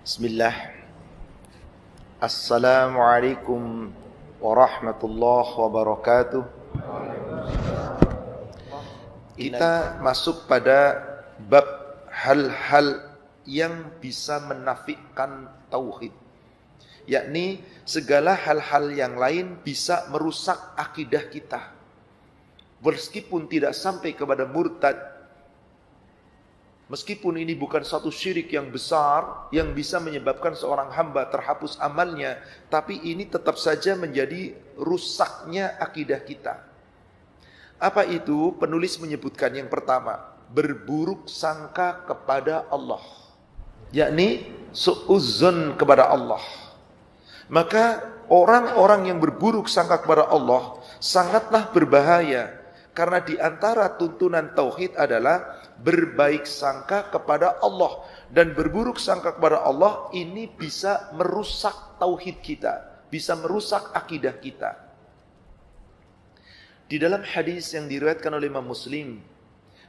Bismillah. Assalamualaikum warahmatullahi wabarakatuh. Kita masuk pada bab hal-hal yang bisa menafikan tauhid, yakni segala hal-hal yang lain bisa merusak akidah kita. Meskipun tidak sampai kepada murtad, meskipun ini bukan satu syirik yang besar yang bisa menyebabkan seorang hamba terhapus amalnya, tapi ini tetap saja menjadi rusaknya akidah kita. Apa itu? Penulis menyebutkan yang pertama, berburuk sangka kepada Allah, yakni su'uzzon kepada Allah. Maka orang-orang yang berburuk sangka kepada Allah sangatlah berbahaya, karena di antara tuntunan tauhid adalah berbaik sangka kepada Allah, dan berburuk sangka kepada Allah ini bisa merusak tauhid kita, bisa merusak akidah kita. Di dalam hadis yang diriwayatkan oleh Imam Muslim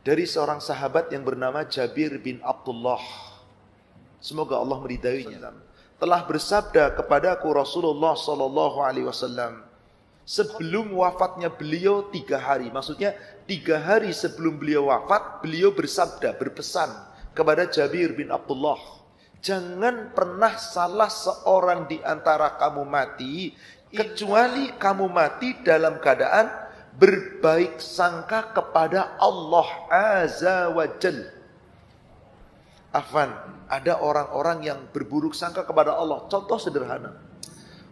dari seorang sahabat yang bernama Jabir bin Abdullah, semoga Allah meridainya, telah bersabda kepadaku Rasulullah SAW sebelum wafatnya beliau 3 hari. Maksudnya 3 hari sebelum beliau wafat, beliau bersabda, berpesan kepada Jabir bin Abdullah, jangan pernah salah seorang di antara kamu mati, kecuali kamu mati dalam keadaan berbaik sangka kepada Allah Azza wa Jalla. Afwan, ada orang-orang yang berburuk sangka kepada Allah. Contoh sederhana,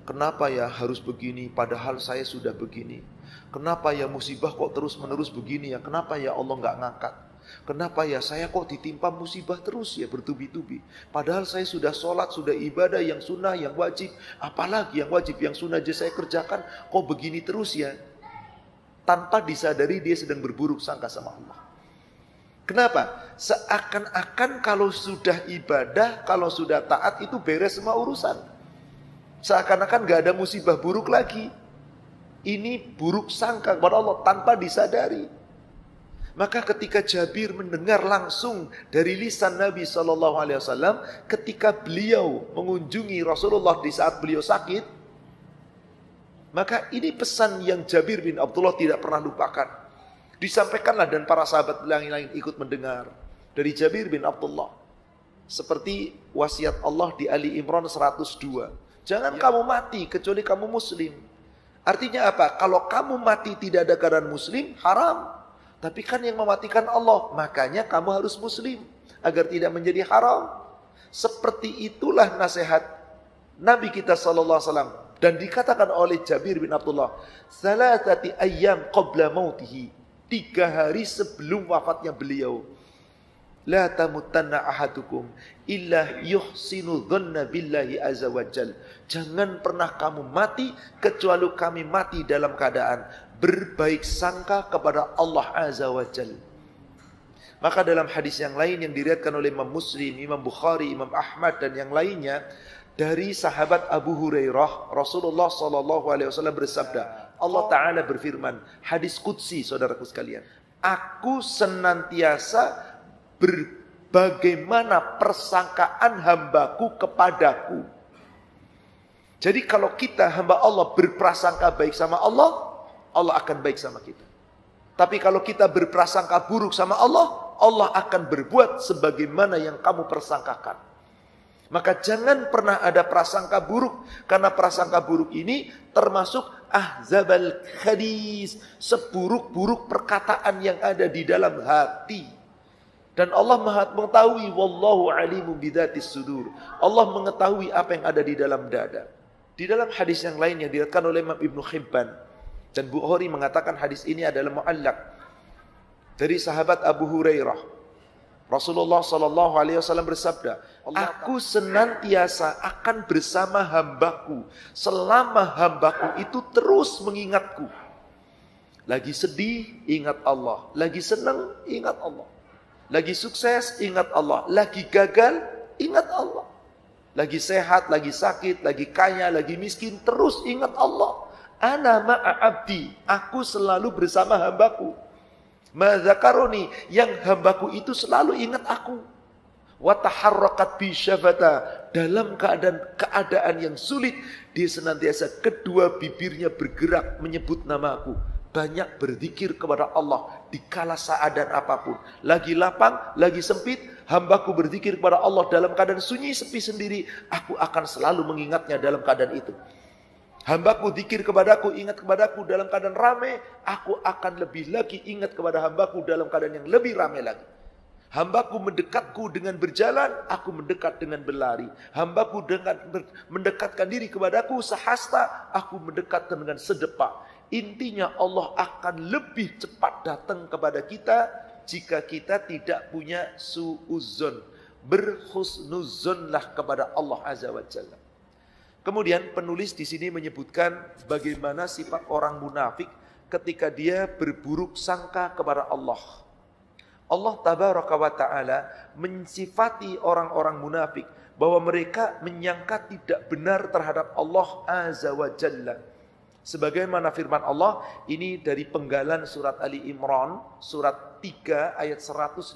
kenapa ya harus begini padahal saya sudah begini? Kenapa ya musibah kok terus menerus begini ya? Kenapa ya Allah nggak ngangkat? Kenapa ya saya kok ditimpa musibah terus ya bertubi-tubi? Padahal saya sudah sholat, sudah ibadah yang sunnah, yang wajib. Apalagi yang wajib, yang sunnah aja saya kerjakan, kok begini terus ya? Tanpa disadari dia sedang berburuk sangka sama Allah. Kenapa? Seakan-akan kalau sudah ibadah, kalau sudah taat itu beres semua urusan. Seakan-akan gak ada musibah buruk lagi. Ini buruk sangka kepada Allah tanpa disadari. Maka ketika Jabir mendengar langsung dari lisan Nabi SAW, ketika beliau mengunjungi Rasulullah di saat beliau sakit, maka ini pesan yang Jabir bin Abdullah tidak pernah lupakan. Disampaikanlah dan para sahabat lain ikut mendengar dari Jabir bin Abdullah. Seperti wasiat Allah di Ali Imran 102. Jangan kamu mati kecuali kamu muslim. Artinya apa? Kalau kamu mati tidak ada keadaan muslim, haram. Tapi kan yang mematikan Allah, makanya kamu harus muslim agar tidak menjadi haram. Seperti itulah nasihat Nabi kita SAW. Dan dikatakan oleh Jabir bin Abdullah, salatati ayyam qabla mautihi, 3 hari sebelum wafatnya beliau, la tamutanna ahadukum illa yuhsinu dhanna billahi azza wajal. Jangan pernah kamu mati kecuali kami mati dalam keadaan berbaik sangka kepada Allah azza wajal. Maka dalam hadis yang lain yang diriwayatkan oleh Imam Muslim, Imam Bukhari, Imam Ahmad dan yang lainnya dari sahabat Abu Hurairah, Rasulullah SAW bersabda, Allah Ta'ala berfirman, hadis qudsi saudaraku sekalian, aku senantiasa berbagaimana persangkaan hambaku kepadaku. Jadi kalau kita hamba Allah berprasangka baik sama Allah, Allah akan baik sama kita. Tapi kalau kita berprasangka buruk sama Allah, Allah akan berbuat sebagaimana yang kamu persangkakan. Maka jangan pernah ada prasangka buruk, karena prasangka buruk ini termasuk ahzabal hadis, seburuk-buruk perkataan yang ada di dalam hati. Dan Allah Maha mengetahui, wallahu alimu bidzatis sudur. Allah mengetahui apa yang ada di dalam dada. Di dalam hadis yang lain yang diriwayatkan oleh Imam Ibnu Hibban dan Bukhari mengatakan hadis ini adalah muallaq dari sahabat Abu Hurairah. Rasulullah SAW bersabda, aku senantiasa akan bersama hambaku selama hambaku itu terus mengingatku. Lagi sedih, ingat Allah. Lagi senang, ingat Allah. Lagi sukses, ingat Allah. Lagi gagal, ingat Allah. Lagi sehat, lagi sakit, lagi kaya, lagi miskin, terus ingat Allah. Ana ma'abdi, aku selalu bersama hambaku. Madzakaroni, yang hambaku itu selalu ingat aku. Wa taharrakat bi syafata, dalam keadaan yang sulit dia senantiasa kedua bibirnya bergerak menyebut namaku. Banyak berzikir kepada Allah di kala keadaan apapun. Lagi lapang, lagi sempit, hambaku berzikir kepada Allah dalam keadaan sunyi sepi sendiri, aku akan selalu mengingatnya dalam keadaan itu. Hambaku zikir kepadaku, ingat kepadaku dalam keadaan ramai, aku akan lebih lagi ingat kepada hambaku dalam keadaan yang lebih ramai lagi. Hambaku mendekatku dengan berjalan, aku mendekat dengan berlari. Hambaku dengan mendekatkan diri kepadaku sehasta, aku mendekat dengan sedepak. Intinya Allah akan lebih cepat datang kepada kita jika kita tidak punya su'uzzon. Berhusnuzonlah kepada Allah Azza wa Jalla. Kemudian penulis di sini menyebutkan bagaimana sifat orang munafik ketika dia berburuk sangka kepada Allah. Allah tabaraka wa ta'ala mensifati orang-orang munafik bahwa mereka menyangka tidak benar terhadap Allah Azza wa Jalla. Sebagaimana firman Allah ini dari penggalan surat Ali Imran, surat 3 ayat 154.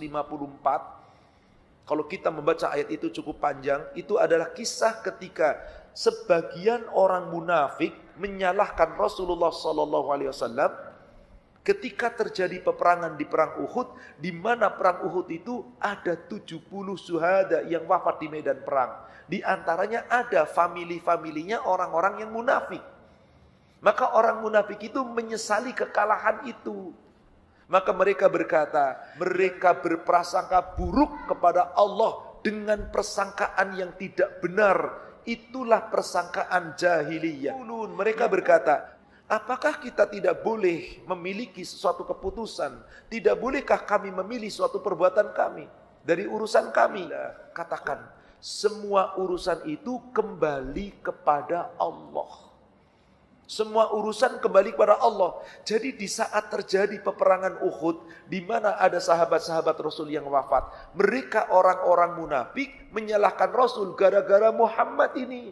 Kalau kita membaca ayat itu cukup panjang, itu adalah kisah ketika sebagian orang munafik menyalahkan Rasulullah SAW ketika terjadi peperangan di perang Uhud, di mana perang Uhud itu ada 70 syuhada yang wafat di medan perang. Di antaranya ada famili-familinya orang-orang yang munafik. Maka orang munafik itu menyesali kekalahan itu. Maka mereka berkata, mereka berprasangka buruk kepada Allah dengan persangkaan yang tidak benar. Itulah persangkaan jahiliyah. Mereka berkata, apakah kita tidak boleh memiliki sesuatu keputusan? Tidak bolehkah kami memilih suatu perbuatan kami dari urusan kami? Katakan, semua urusan itu kembali kepada Allah. Semua urusan kembali kepada Allah. Jadi di saat terjadi peperangan Uhud, di mana ada sahabat-sahabat Rasul yang wafat, mereka orang-orang munafik menyalahkan Rasul gara-gara Muhammad ini.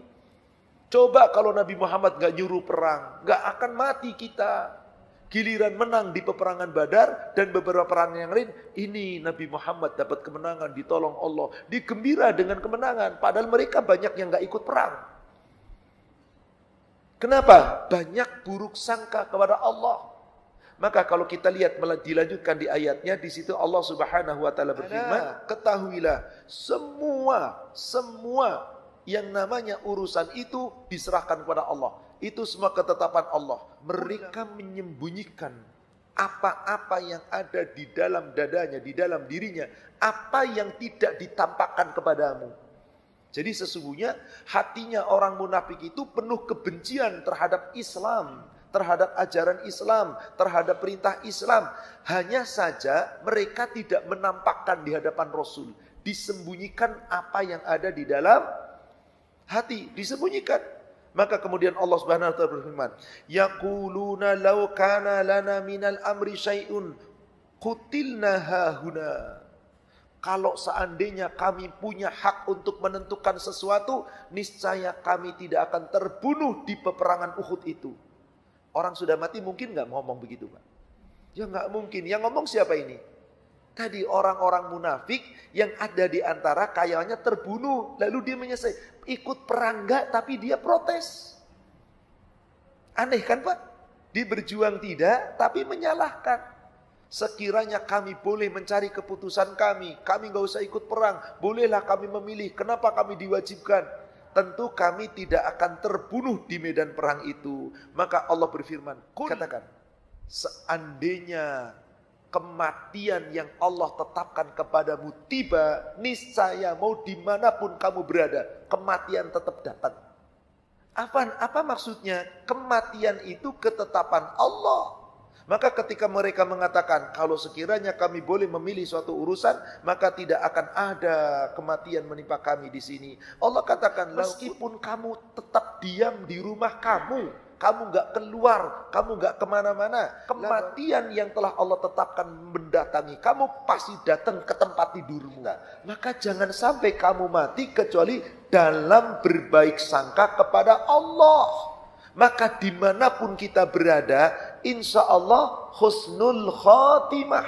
Coba kalau Nabi Muhammad gak nyuruh perang, gak akan mati kita. Giliran menang di peperangan Badar dan beberapa perang yang lain, ini Nabi Muhammad dapat kemenangan, ditolong Allah, digembira dengan kemenangan. Padahal mereka banyak yang gak ikut perang. Kenapa? Banyak buruk sangka kepada Allah. Maka kalau kita lihat dilanjutkan di ayatnya, di situ Allah Subhanahu wa taala berfirman, ketahuilah semua yang namanya urusan itu diserahkan kepada Allah. Itu semua ketetapan Allah. Mereka menyembunyikan apa-apa yang ada di dalam dadanya, di dalam dirinya, apa yang tidak ditampakkan kepadamu. Jadi sesungguhnya hatinya orang munafik itu penuh kebencian terhadap Islam, terhadap ajaran Islam, terhadap perintah Islam. Hanya saja mereka tidak menampakkan di hadapan Rasul. Disembunyikan apa yang ada di dalam hati, disembunyikan. Maka kemudian Allah Subhanahu wa taala berfirman, yaquluna law kana lana minal amri syai'un qutilna hahuna. Kalau seandainya kami punya hak untuk menentukan sesuatu, niscaya kami tidak akan terbunuh di peperangan Uhud itu. Orang sudah mati mungkin nggak ngomong begitu, Pak? Ya nggak mungkin. Yang ngomong siapa ini? Tadi orang-orang munafik yang ada di antara kayaknya terbunuh, lalu dia menyesal. Ikut perang nggak, tapi dia protes. Aneh kan, Pak? Dia berjuang tidak, tapi menyalahkan. Sekiranya kami boleh mencari keputusan kami nggak usah ikut perang, bolehlah kami memilih, kenapa kami diwajibkan? Tentu kami tidak akan terbunuh di medan perang itu. Maka Allah berfirman, katakan, seandainya kematian yang Allah tetapkan kepadamu tiba, niscaya mau dimanapun kamu berada, kematian tetap datang. Apa maksudnya? Kematian itu ketetapan Allah. Maka ketika mereka mengatakan, kalau sekiranya kami boleh memilih suatu urusan, maka tidak akan ada kematian menimpa kami di sini. Allah katakan, meskipun kamu tetap diam di rumah kamu gak keluar, kamu gak kemana-mana, kematian yang telah Allah tetapkan mendatangi, kamu pasti datang ke tempat tidurmu. Maka jangan sampai kamu mati kecuali dalam berbaik sangka kepada Allah. Maka dimanapun kita berada, insya Allah husnul khotimah.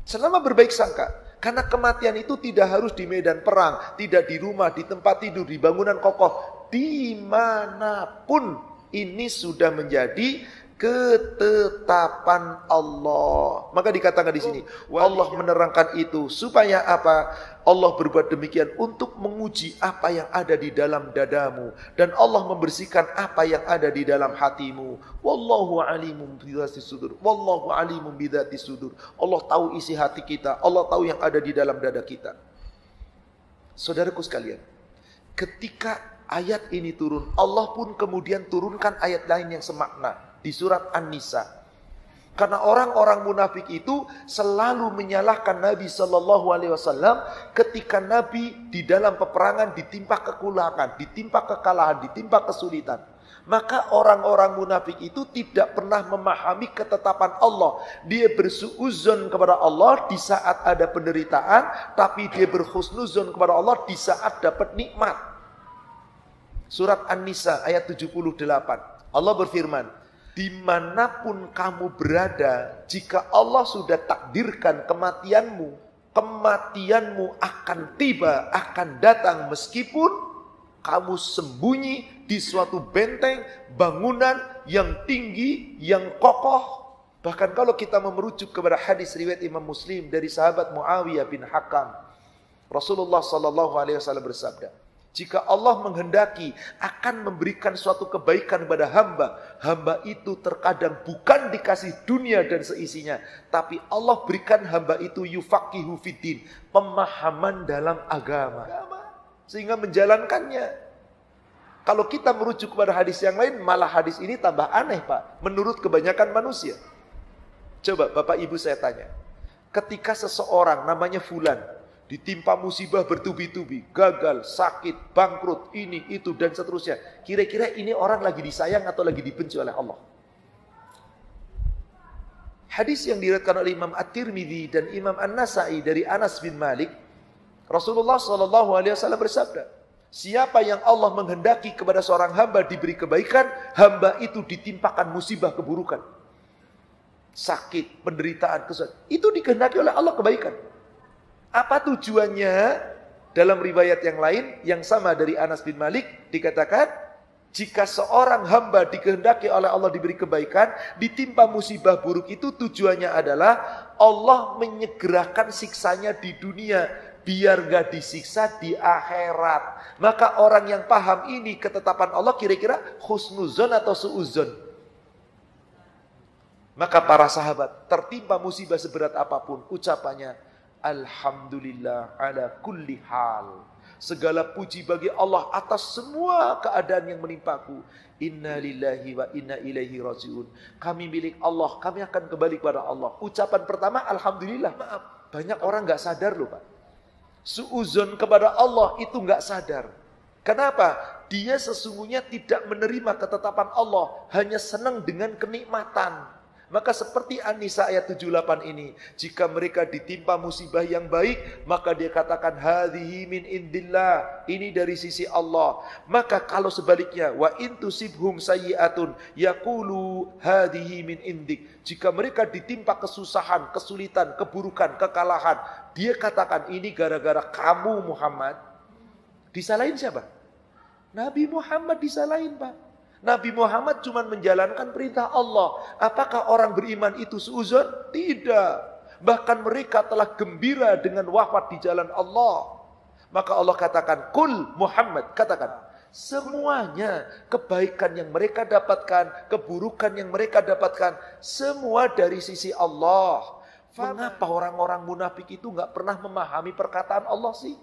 Selama berbaik sangka. Karena kematian itu tidak harus di medan perang, tidak di rumah, di tempat tidur, di bangunan kokoh, dimanapun ini sudah menjadi ketetapan Allah. Maka dikatakan di sini, Allah menerangkan itu supaya apa? Allah berbuat demikian untuk menguji apa yang ada di dalam dadamu, dan Allah membersihkan apa yang ada di dalam hatimu. Wallahu alimun bidzati sudur. Wallahu alimun bidzati sudur. Allah tahu isi hati kita, Allah tahu yang ada di dalam dada kita. Saudaraku sekalian, ketika ayat ini turun, Allah pun kemudian turunkan ayat lain yang semakna di surat An-Nisa. Karena orang-orang munafik itu selalu menyalahkan Nabi SAW ketika Nabi di dalam peperangan ditimpa kekulangan, ditimpa kekalahan, ditimpa kesulitan. Maka orang-orang munafik itu tidak pernah memahami ketetapan Allah. Dia bersuuzon kepada Allah di saat ada penderitaan, tapi dia berhusnuzon kepada Allah di saat dapat nikmat. Surat An-Nisa ayat 78. Allah berfirman, dimanapun kamu berada, jika Allah sudah takdirkan kematianmu, kematianmu akan tiba, akan datang meskipun kamu sembunyi di suatu benteng, bangunan yang tinggi, yang kokoh. Bahkan kalau kita merujuk kepada hadis riwayat Imam Muslim dari sahabat Muawiyah bin Hakam, Rasulullah SAW bersabda, jika Allah menghendaki akan memberikan suatu kebaikan kepada hamba, hamba itu terkadang bukan dikasih dunia dan seisinya, tapi Allah berikan hamba itu yufaqihu fiddin, pemahaman dalam agama, sehingga menjalankannya. Kalau kita merujuk kepada hadis yang lain, malah hadis ini tambah aneh, Pak, menurut kebanyakan manusia. Coba Bapak Ibu saya tanya, ketika seseorang namanya Fulan ditimpa musibah bertubi-tubi, gagal, sakit, bangkrut, ini, itu, dan seterusnya. Kira-kira ini orang lagi disayang atau lagi dibenci oleh Allah? Hadis yang diriwayatkan oleh Imam At-Tirmidzi dan Imam An-Nasa'i dari Anas bin Malik, Rasulullah SAW bersabda, siapa yang Allah menghendaki kepada seorang hamba diberi kebaikan, hamba itu ditimpakan musibah keburukan. Sakit, penderitaan, kesulitan. Itu dikehendaki oleh Allah kebaikan. Apa tujuannya? Dalam riwayat yang lain yang sama dari Anas bin Malik dikatakan, jika seorang hamba dikehendaki oleh Allah diberi kebaikan, ditimpa musibah buruk itu tujuannya adalah Allah menyegerakan siksanya di dunia biar gak disiksa di akhirat. Maka orang yang paham ini ketetapan Allah kira-kira husnuzon atau suuzon? Maka para sahabat tertimpa musibah seberat apapun, ucapannya alhamdulillah ala kulli hal. Segala puji bagi Allah atas semua keadaan yang menimpaku. Inna lillahi wa inna ilaihi rajiun. Kami milik Allah, kami akan kembali kepada Allah. Ucapan pertama alhamdulillah. Maaf, banyak orang gak sadar loh Pak. Suuzon kepada Allah itu gak sadar. Kenapa? Dia sesungguhnya tidak menerima ketetapan Allah, hanya senang dengan kenikmatan. Maka seperti An-Nisa ayat 78 ini, jika mereka ditimpa musibah yang baik, maka dia katakan hadhihi min indillah, ini dari sisi Allah. Maka kalau sebaliknya, wa in tusibhum sayyi'atun yaqulu hadhihi min indik, jika mereka ditimpa kesusahan, kesulitan, keburukan, kekalahan, dia katakan ini gara-gara kamu Muhammad. Disalahin siapa? Nabi Muhammad disalahin, Pak. Nabi Muhammad cuma menjalankan perintah Allah. Apakah orang beriman itu suuzon? Tidak. Bahkan mereka telah gembira dengan wafat di jalan Allah. Maka Allah katakan, Kul Muhammad, katakan, semuanya kebaikan yang mereka dapatkan, keburukan yang mereka dapatkan, semua dari sisi Allah. Mengapa orang-orang munafik itu gak pernah memahami perkataan Allah sih?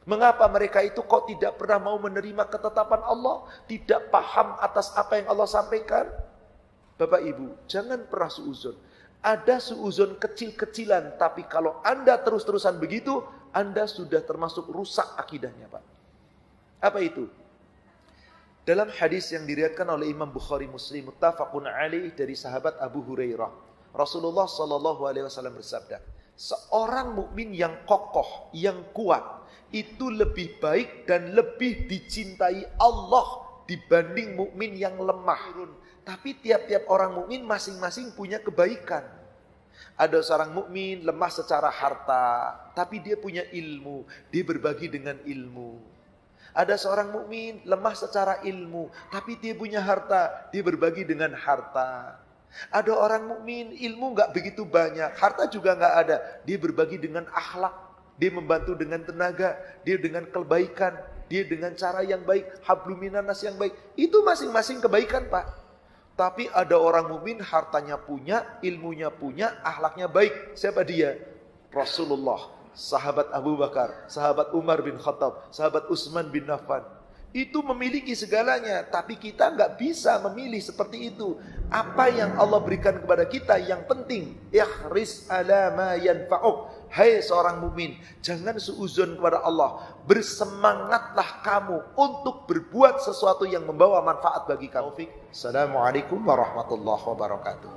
Mengapa mereka itu kok tidak pernah mau menerima ketetapan Allah? Tidak paham atas apa yang Allah sampaikan? Bapak Ibu, jangan pernah suuzon. Ada suuzon kecil-kecilan, tapi kalau Anda terus-terusan begitu, Anda sudah termasuk rusak akidahnya, Pak. Apa itu? Dalam hadis yang diriwayatkan oleh Imam Bukhari Muslim, muttafaqun alaih dari sahabat Abu Hurairah, Rasulullah SAW bersabda, seorang mukmin yang kokoh, yang kuat, itu lebih baik dan lebih dicintai Allah dibanding mukmin yang lemah. Tapi tiap-tiap orang mukmin masing-masing punya kebaikan. Ada seorang mukmin lemah secara harta, tapi dia punya ilmu, dia berbagi dengan ilmu. Ada seorang mukmin lemah secara ilmu, tapi dia punya harta, dia berbagi dengan harta. Ada orang mukmin ilmu nggak begitu banyak, harta juga nggak ada, dia berbagi dengan akhlak, dia membantu dengan tenaga, dia dengan kebaikan, dia dengan cara yang baik, hablum minanas yang baik. Itu masing-masing kebaikan, Pak. Tapi ada orang mukmin hartanya punya, ilmunya punya, akhlaknya baik. Siapa dia? Rasulullah, sahabat Abu Bakar, sahabat Umar bin Khattab, sahabat Utsman bin Affan. Itu memiliki segalanya, tapi kita nggak bisa memilih seperti itu. Apa yang Allah berikan kepada kita yang penting, ihris ala ma yanfa'uk. Hai seorang mukmin, jangan suuzon kepada Allah. Bersemangatlah kamu untuk berbuat sesuatu yang membawa manfaat bagi kamu. Assalamualaikum warahmatullahi wabarakatuh.